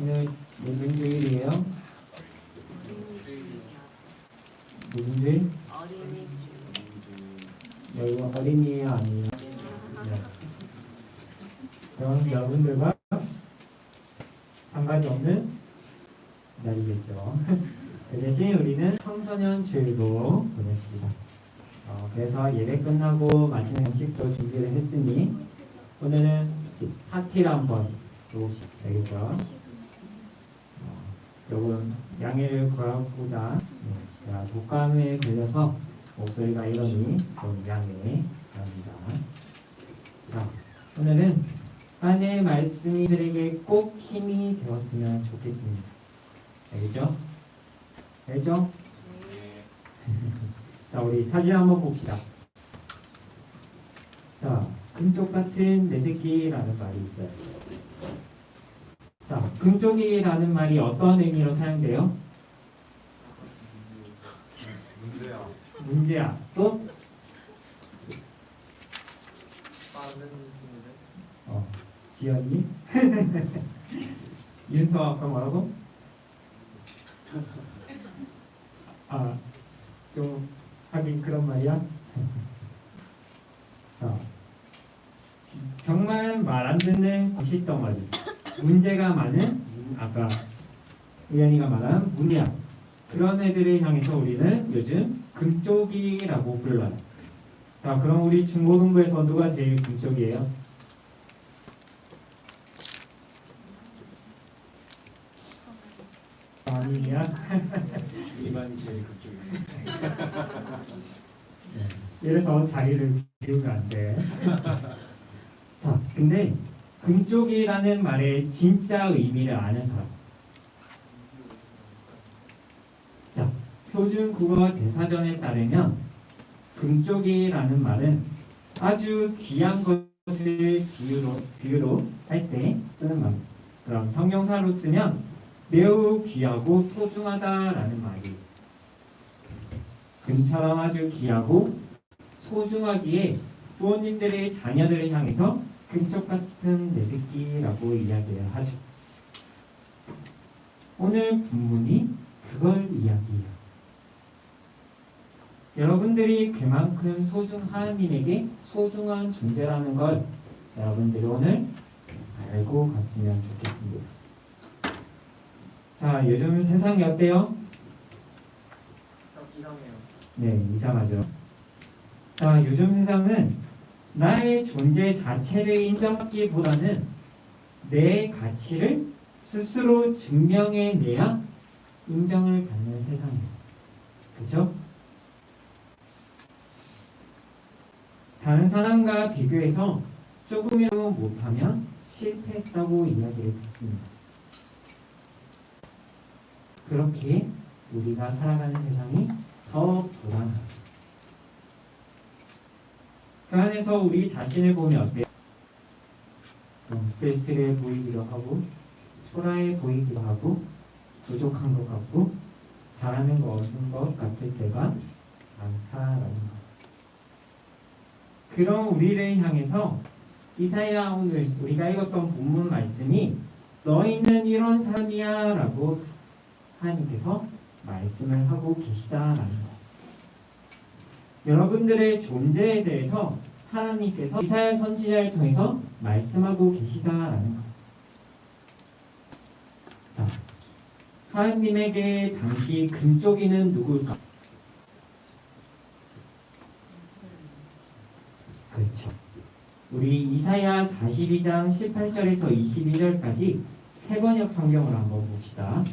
오늘 무슨 주일이에요? 무슨 주일? 어린이 주. 네, 이거 어린이예요, 아니에요? 네. 그럼 여러분들과 상관이 없는 날이겠죠. 그 대신 우리는 청소년 주일로 보냅시다. 그래서 예배 끝나고 맛있는 음식도 준비를 했으니 오늘은 파티를 한번 해봅시다. 되겠죠? 조금 양해를 구하고자 제가 독감에 걸려서 목소리가 이러니 좀 양해 바랍니다. 자, 오늘은 하나님의 말씀이 저에게 꼭 힘이 되었으면 좋겠습니다. 알겠죠? 알죠? 자, 우리 사진 한번 봅시다. 자, 금쪽 같은 내 새끼라는 말이 있어요. 자, 금쪽이라는 말이 어떤 의미로 사용돼요? 문제야. 문제야. 또? 빠른 승리. 지연이? 윤서 아까 뭐라고? 좀 하긴 그런 말이야. 자, 정말 말 안 듣는 거시덩어리, 문제가 많은 아까 우연이가 말한 문제야. 그런 애들을 향해서 우리는 요즘 금쪽이라고 불러요. 자, 그럼 우리 중고등부에서 누가 제일 금쪽이에요? 아니야. 주님만이 제일 그쪽이네. 이래서 자리를 비우면 안 돼. 자, 근데 금쪽이라는 말의 진짜 의미를 아는 사람. 자, 표준 국어 대사전에 따르면 금쪽이라는 말은 아주 귀한 것을 비유로 할 때 쓰는 말. 그럼 형용사로 쓰면 매우 귀하고 소중하다라는 말이에요. 금처럼 아주 귀하고 소중하기에 부모님들의 자녀들을 향해서 금쪽 같은 내 새끼라고 이야기를 하죠. 오늘 본문이 그걸 이야기해요. 여러분들이 그만큼 하나님에게 소중한 존재라는 걸 여러분들이 오늘 알고 갔으면 좋겠습니다. 자, 요즘 세상이 어때요? 이상해요. 네, 이상하죠. 자, 요즘 세상은 나의 존재 자체를 인정받기보다는 내 가치를 스스로 증명해내야 인정을 받는 세상이에요. 그렇죠? 다른 사람과 비교해서 조금이라도 못하면 실패했다고 이야기를 듣습니다. 그렇게 우리가 살아가는 세상이 더 불안하다. 그 안에서 우리 자신을 보면 어때요? 좀 쓸쓸해 보이기도 하고 초라해 보이기도 하고 부족한 것 같고 잘하는 거 없는 것 같을 때가 많다라는 것. 그런 우리를 향해서 이사야 오늘 우리가 읽었던 본문 말씀이 너희는 이런 사람이야 라고 하나님께서 말씀을 하고 계시다라는 것. 여러분들의 존재에 대해서 하나님께서 이사야 선지자를 통해서 말씀하고 계시다라는 것. 자, 하나님에게 당시 금쪽이는 누굴까? 그렇죠. 우리 이사야 42장 18절에서 22절까지 세번역 성경을 한번 봅시다.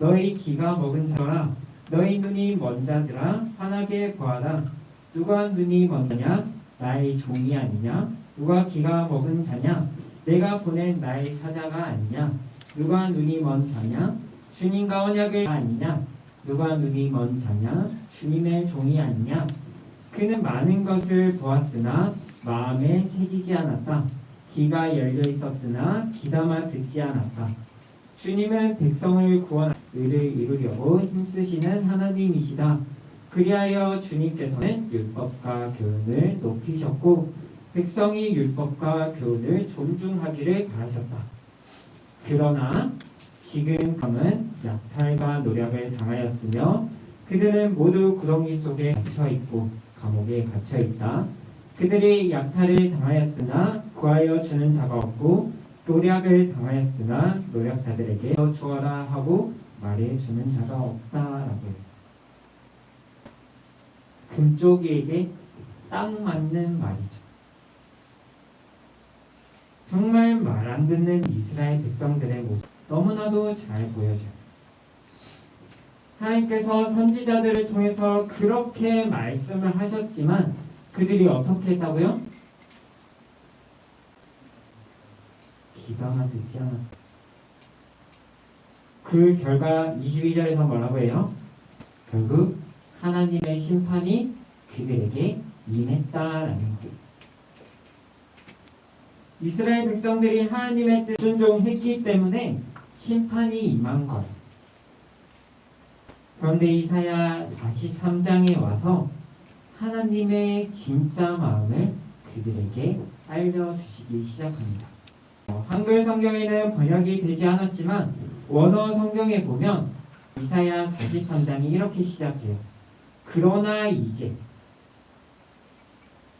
너희 기가 먹은 자들아, 너희 눈이 먼 자들아, 환하게 보아라. 누가 눈이 먼 자냐? 나의 종이 아니냐? 누가 기가 먹은 자냐? 내가 보낸 나의 사자가 아니냐? 누가 눈이 먼 자냐? 주님과 언약을 아니냐? 누가 눈이 먼 자냐? 주님의 종이 아니냐? 그는 많은 것을 보았으나 마음에 새기지 않았다. 귀가 열려 있었으나 귀담아 듣지 않았다. 주님은 백성을 구원 의를 이루려고 힘쓰시는 하나님이시다. 그리하여 주님께서는 율법과 교훈을 높이셨고 백성이 율법과 교훈을 존중하기를 바라셨다. 그러나 지금 감은 약탈과 노력을 당하였으며 그들은 모두 구덩이 속에 갇혀 있고 감옥에 갇혀 있다. 그들이 약탈을 당하였으나 구하여 주는 자가 없고 노력을 당하였으나 노력자들에게 더 주어라 하고 말해 주는 자가 없다라고. 금쪽이에게 딱 맞는 말이죠. 정말 말 안 듣는 이스라엘 백성들의 모습 너무나도 잘 보여져요. 하나님께서 선지자들을 통해서 그렇게 말씀을 하셨지만 그들이 어떻게 했다고요? 귀가 듣지 않았다. 그 결과 22절에서 뭐라고 해요? 결국 하나님의 심판이 그들에게 임했다라는 거예요. 이스라엘 백성들이 하나님의 뜻 순종했기 때문에 심판이 임한 거예요. 그런데 이사야 43장에 와서 하나님의 진짜 마음을 그들에게 알려주시기 시작합니다. 한글 성경에는 번역이 되지 않았지만 원어 성경에 보면 이사야 43장이 이렇게 시작해요. 그러나 이제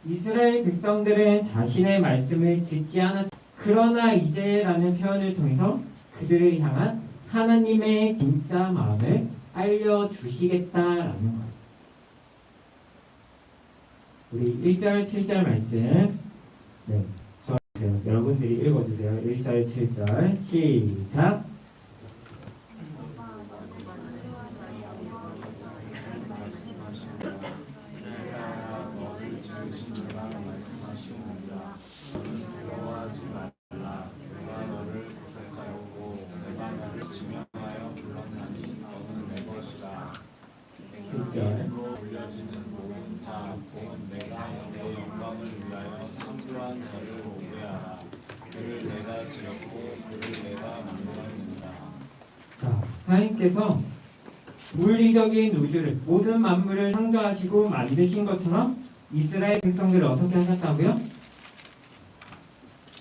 이스라엘 백성들은 자신의 말씀을 듣지 않았. 그러나 이제라는 표현을 통해서 그들을 향한 하나님의 진짜 마음을 알려주시겠다라는 거예요. 우리 1절 7절 말씀 여러분들이 읽어주세요. 1절 7절 시작. 하나님께서 물리적인 우주를 모든 만물을 창조하시고 만드신 것처럼 이스라엘 백성들을 어떻게 하셨다고요?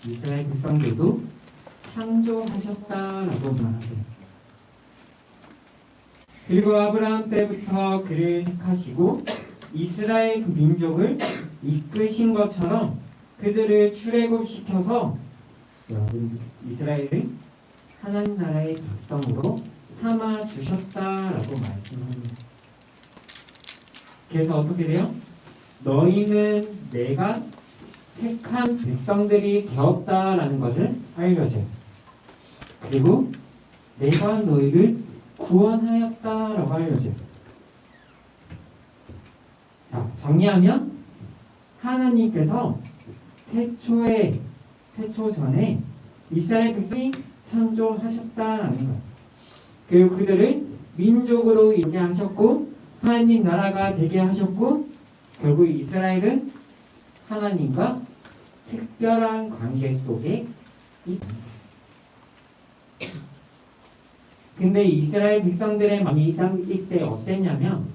이스라엘 백성들도 창조하셨다라고 말하세요. 그리고 아브라함 때부터 그를 택하시고 이스라엘 민족을 이끄신 것처럼 그들을 출애굽시켜서 여러분 이스라엘을 하나님 나라의 백성으로 삼아 주셨다라고 말씀합니다. 그래서 어떻게 돼요? 너희는 내가 택한 백성들이 되었다라는 것을 알려줘요. 그리고 내가 너희를 구원하였다라고 알려줘요. 자, 정리하면 하나님께서 태초 전에 이스라엘 백성이 창조하셨다라는 거예요. 그리고 그들을 민족으로 이루게 하셨고 하나님 나라가 되게 하셨고 결국 이스라엘은 하나님과 특별한 관계 속에 있습니다. 근데 이스라엘 백성들의 마음이 이때 어땠냐면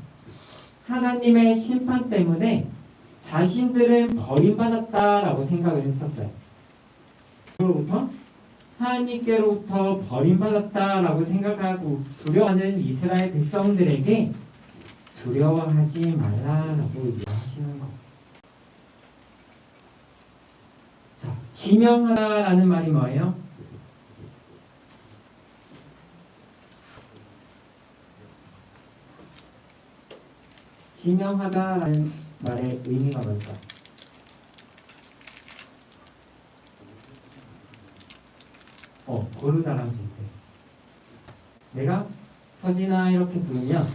하나님의 심판 때문에 자신들은 버림받았다라고 생각을 했었어요. 그로부터 하나님께로부터 버림받았다라고 생각하고 두려워하는 이스라엘 백성들에게 두려워하지 말라라고 얘기하시는 것. 자, 지명하다라는 말이 뭐예요? 지명하다라는 말의 의미가 뭘까? 고르다랑 비슷해. 내가 서진아 이렇게 부르면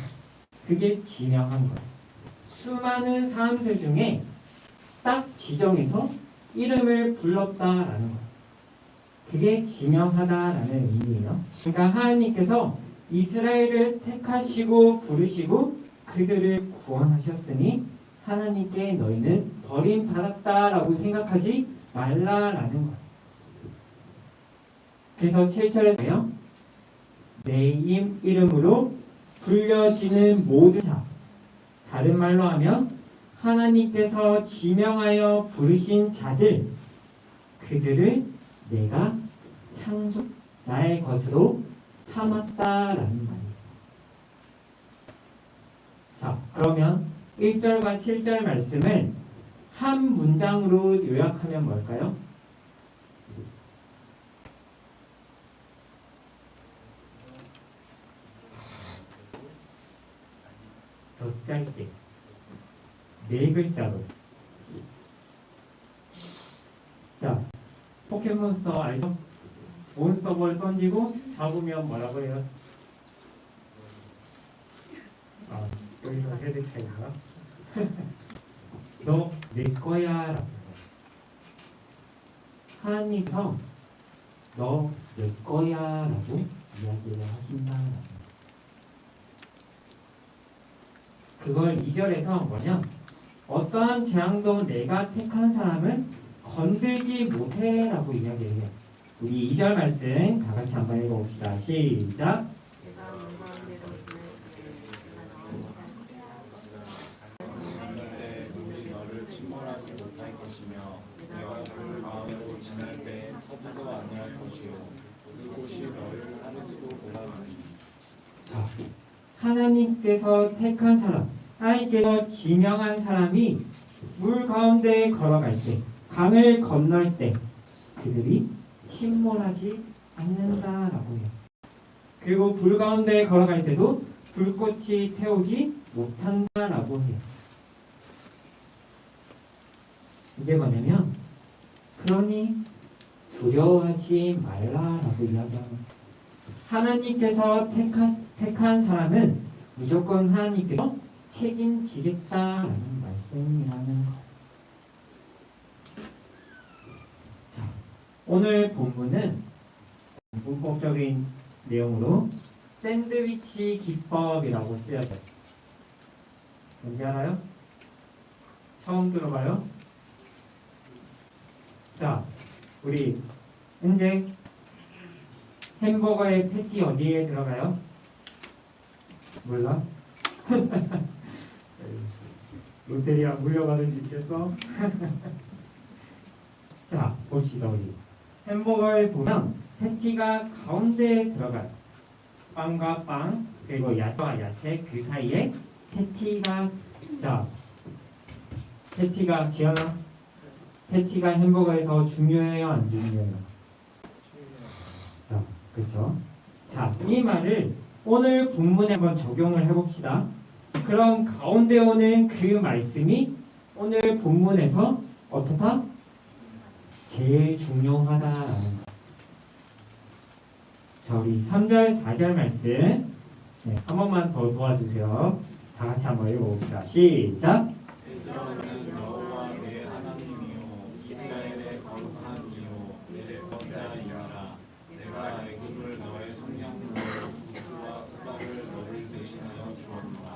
그게 지명한 거야. 수많은 사람들 중에 딱 지정해서 이름을 불렀다라는 거야. 그게 지명하다라는 의미예요. 그러니까 하나님께서 이스라엘을 택하시고 부르시고 그들을 구원하셨으니 하나님께 너희는 버림받았다라고 생각하지 말라라는 거야. 그래서 7절에서요. 내 이름으로 불려지는 모든 자, 다른 말로 하면 하나님께서 지명하여 부르신 자들, 그들을 내가 창조했다. 나의 것으로 삼았다라는 말이에요. 자, 그러면 1절과 7절 말씀을 한 문장으로 요약하면 뭘까요? 더 짧게 네 글자로. 자, 포켓몬스터 알죠? 몬스터볼 던지고 잡으면 뭐라고 해요? 아, 여기서 세대 차이인가? 너 내 거야 라고. 하나님께서 너 내 거야 라고 이야기를 하신다. 그걸 2절에서 뭐냐? 어떠한 재앙도 내가 택한 사람은 건들지 못해 라고 이야기해요. 우리 2절 말씀 다 같이 한번 읽어봅시다. 시작. 내가 원하는 대로 우리 너를 침몰하지 못할 것이며 내가 그 마음으로 지날 때 터지도 아니할 것이요 그곳이 너를 사르지도 못하리니. 자, 하나님께서 택한 사람, 하나님께서 지명한 사람이 물 가운데 걸어갈 때, 강을 건널 때 그들이 침몰하지 않는다라고 해요. 그리고 불 가운데 걸어갈 때도 불꽃이 태우지 못한다라고 해요. 이게 뭐냐면 그러니 두려워하지 말라라고 이야기합니다. 하나님께서 택한 사람은 무조건 하나님께서 책임지겠다라는 말씀이라는 것. 자, 오늘 본문은 문법적인 내용으로 샌드위치 기법이라고 쓰여져요. 뭔지 알아요? 처음 들어봐요? 자, 우리 현재 햄버거의 패티 어디에 들어가요? 몰라? 롯데리아 물려받을 수 있겠어? 자, 봅시다. 우리 햄버거에 보면 패티가 가운데에 들어가요. 빵과 빵 그리고 야채와 야채 그 사이에 패티가. 자, 패티가 지연아, 패티가 햄버거에서 중요해요 안 중요해요? 자, 그렇죠. 자, 이 말을 오늘 본문에 한번 적용을 해봅시다. 그럼 가운데 오는 그 말씀이 오늘 본문에서 어떻다? 제일 중요하다라는 거. 자, 우리 3절, 4절 말씀 한 번만 더 도와주세요. 다 같이 한번 읽어봅시다. 시작. 저는 여호와 내 하나님이요 이스라엘의 거룩한 이요 내 번자이라. 내가 애굽을 너의 성령으로 구스와 스바를 너를 대신하여 주었노라.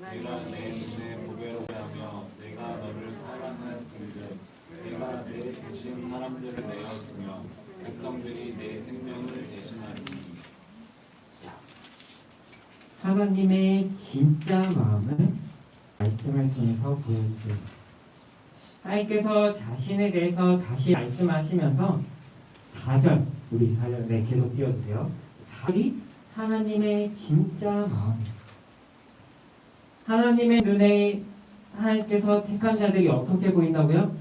내가 내 눈에 보배롭게 하며 내가 너를 사랑하였으므로 내가 내 대신 사람들을 내어주며 백성들이 내 생명을 대신하리니. 하나님의 진짜 마음을 말씀을 통해서 보여주세요. 하나님께서 자신에 대해서 다시 말씀하시면서 4절, 우리 4절 네, 계속 띄워주세요. 4절이 하나님의 진짜 마음이에요. 하나님의 눈에 하나님께서 택한 자들이 어떻게 보인다고요?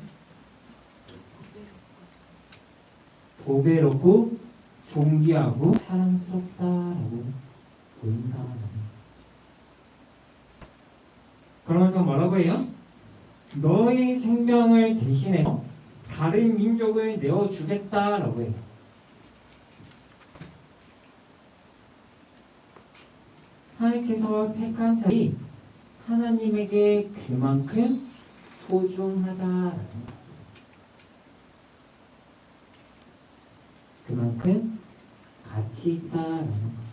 보배롭고 존귀하고 사랑스럽다라고 보인다. 그러면서 뭐라고 해요? 너의 생명을 대신해서 다른 민족을 내어주겠다라고 해요. 하나님께서 택한 자들이 하나님에게 그만큼 소중하다라는 것. 그만큼 가치 있다라는 것.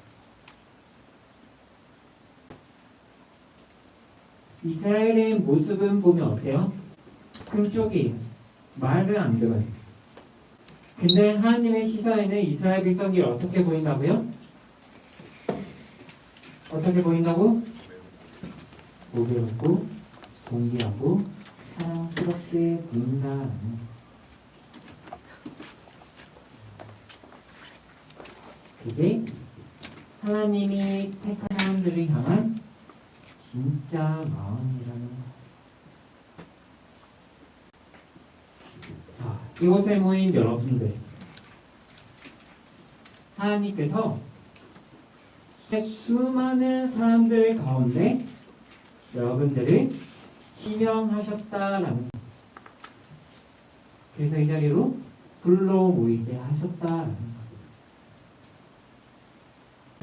이스라엘의 모습은 보면 어때요? 금쪽이 말을 안 들어요. 근데 하나님의 시선에는 이스라엘 백성이 어떻게 보인다고요? 어떻게 보인다고? 보배롭고 존귀하고 사랑스럽게 보인다. 그게 하나님이 택한 사람들을 향한 진짜 마음이라는 거. 자, 이곳에 모인 여러분들, 하나님께서 수많은 사람들 가운데 여러분들을 지명하셨다라는 거. 그래서 이 자리로 불러 모이게 하셨다라는 거.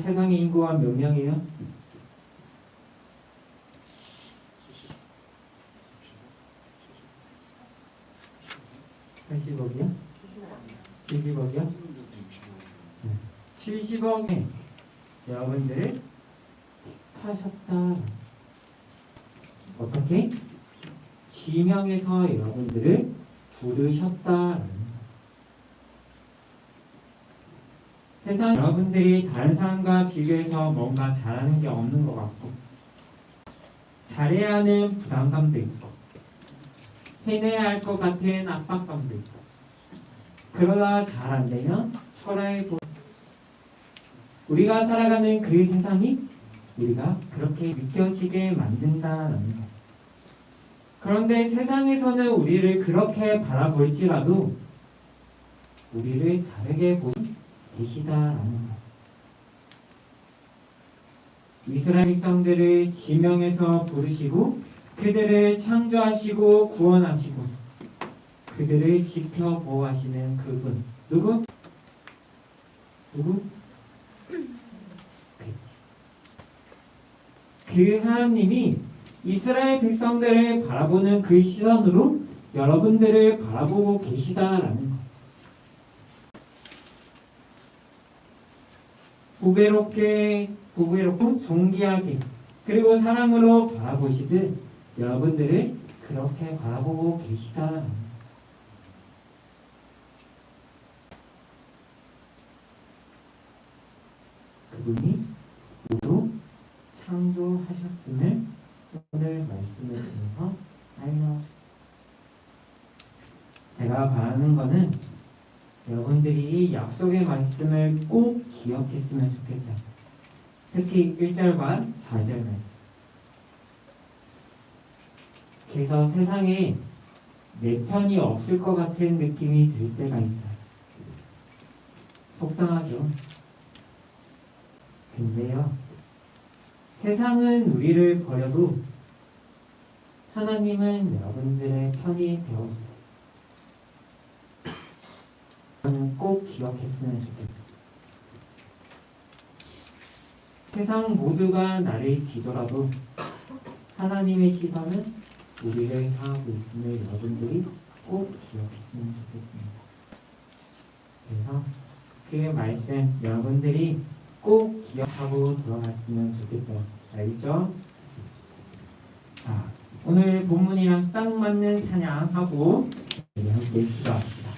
세상의 인구가 몇 명이에요? 80억이요? 70억이요? 70억에 여러분들을 택하셨다. 어떻게? 지명해서 여러분들을 부르셨다. 세상 여러분들이 다른 사람과 비교해서 뭔가 잘하는 게 없는 것 같고 잘해야 하는 부담감도 있고 해내야 할 것 같은 압박감도 있고 그러다 잘 안 되면 초라해. 우리가 살아가는 그 세상이 우리가 그렇게 느껴지게 만든다는 것. 그런데 세상에서는 우리를 그렇게 바라볼지라도 우리를 다르게 보시 계시다라는 것. 이스라엘 백성들을 지명해서 부르시고 그들을 창조하시고 구원하시고 그들을 지켜보호하시는 그분. 누구? 그 하나님이 이스라엘 백성들을 바라보는 그 시선으로 여러분들을 바라보고 계시다라는 것. 보배롭고 존귀하게 그리고 사랑으로 바라보시듯 여러분들을 그렇게 바라보고 계시다라는 것. 그분이 모두 창조하셨음을 오늘 말씀을 통해서 알려주세요. 제가 바라는 거는 여러분들이 약속의 말씀을 꼭 기억했으면 좋겠어요. 특히 1절과 4절 말씀. 그래서 세상에 내 편이 없을 것 같은 느낌이 들 때가 있어요. 속상하죠. 근데요, 세상은 우리를 버려도 하나님은 여러분들의 편이 되어주세요. 저는 꼭 기억했으면 좋겠어요. 세상 모두가 나를 뒤돌아도 하나님의 시선은 우리를 향하고 있음을 여러분들이 꼭 기억했으면 좋겠습니다. 그래서 그 말씀 여러분들이 꼭 기억하고 돌아갔으면 좋겠어요. 알겠죠? 자, 오늘 본문이랑 딱 맞는 찬양하고 우리 함께 기도합시다.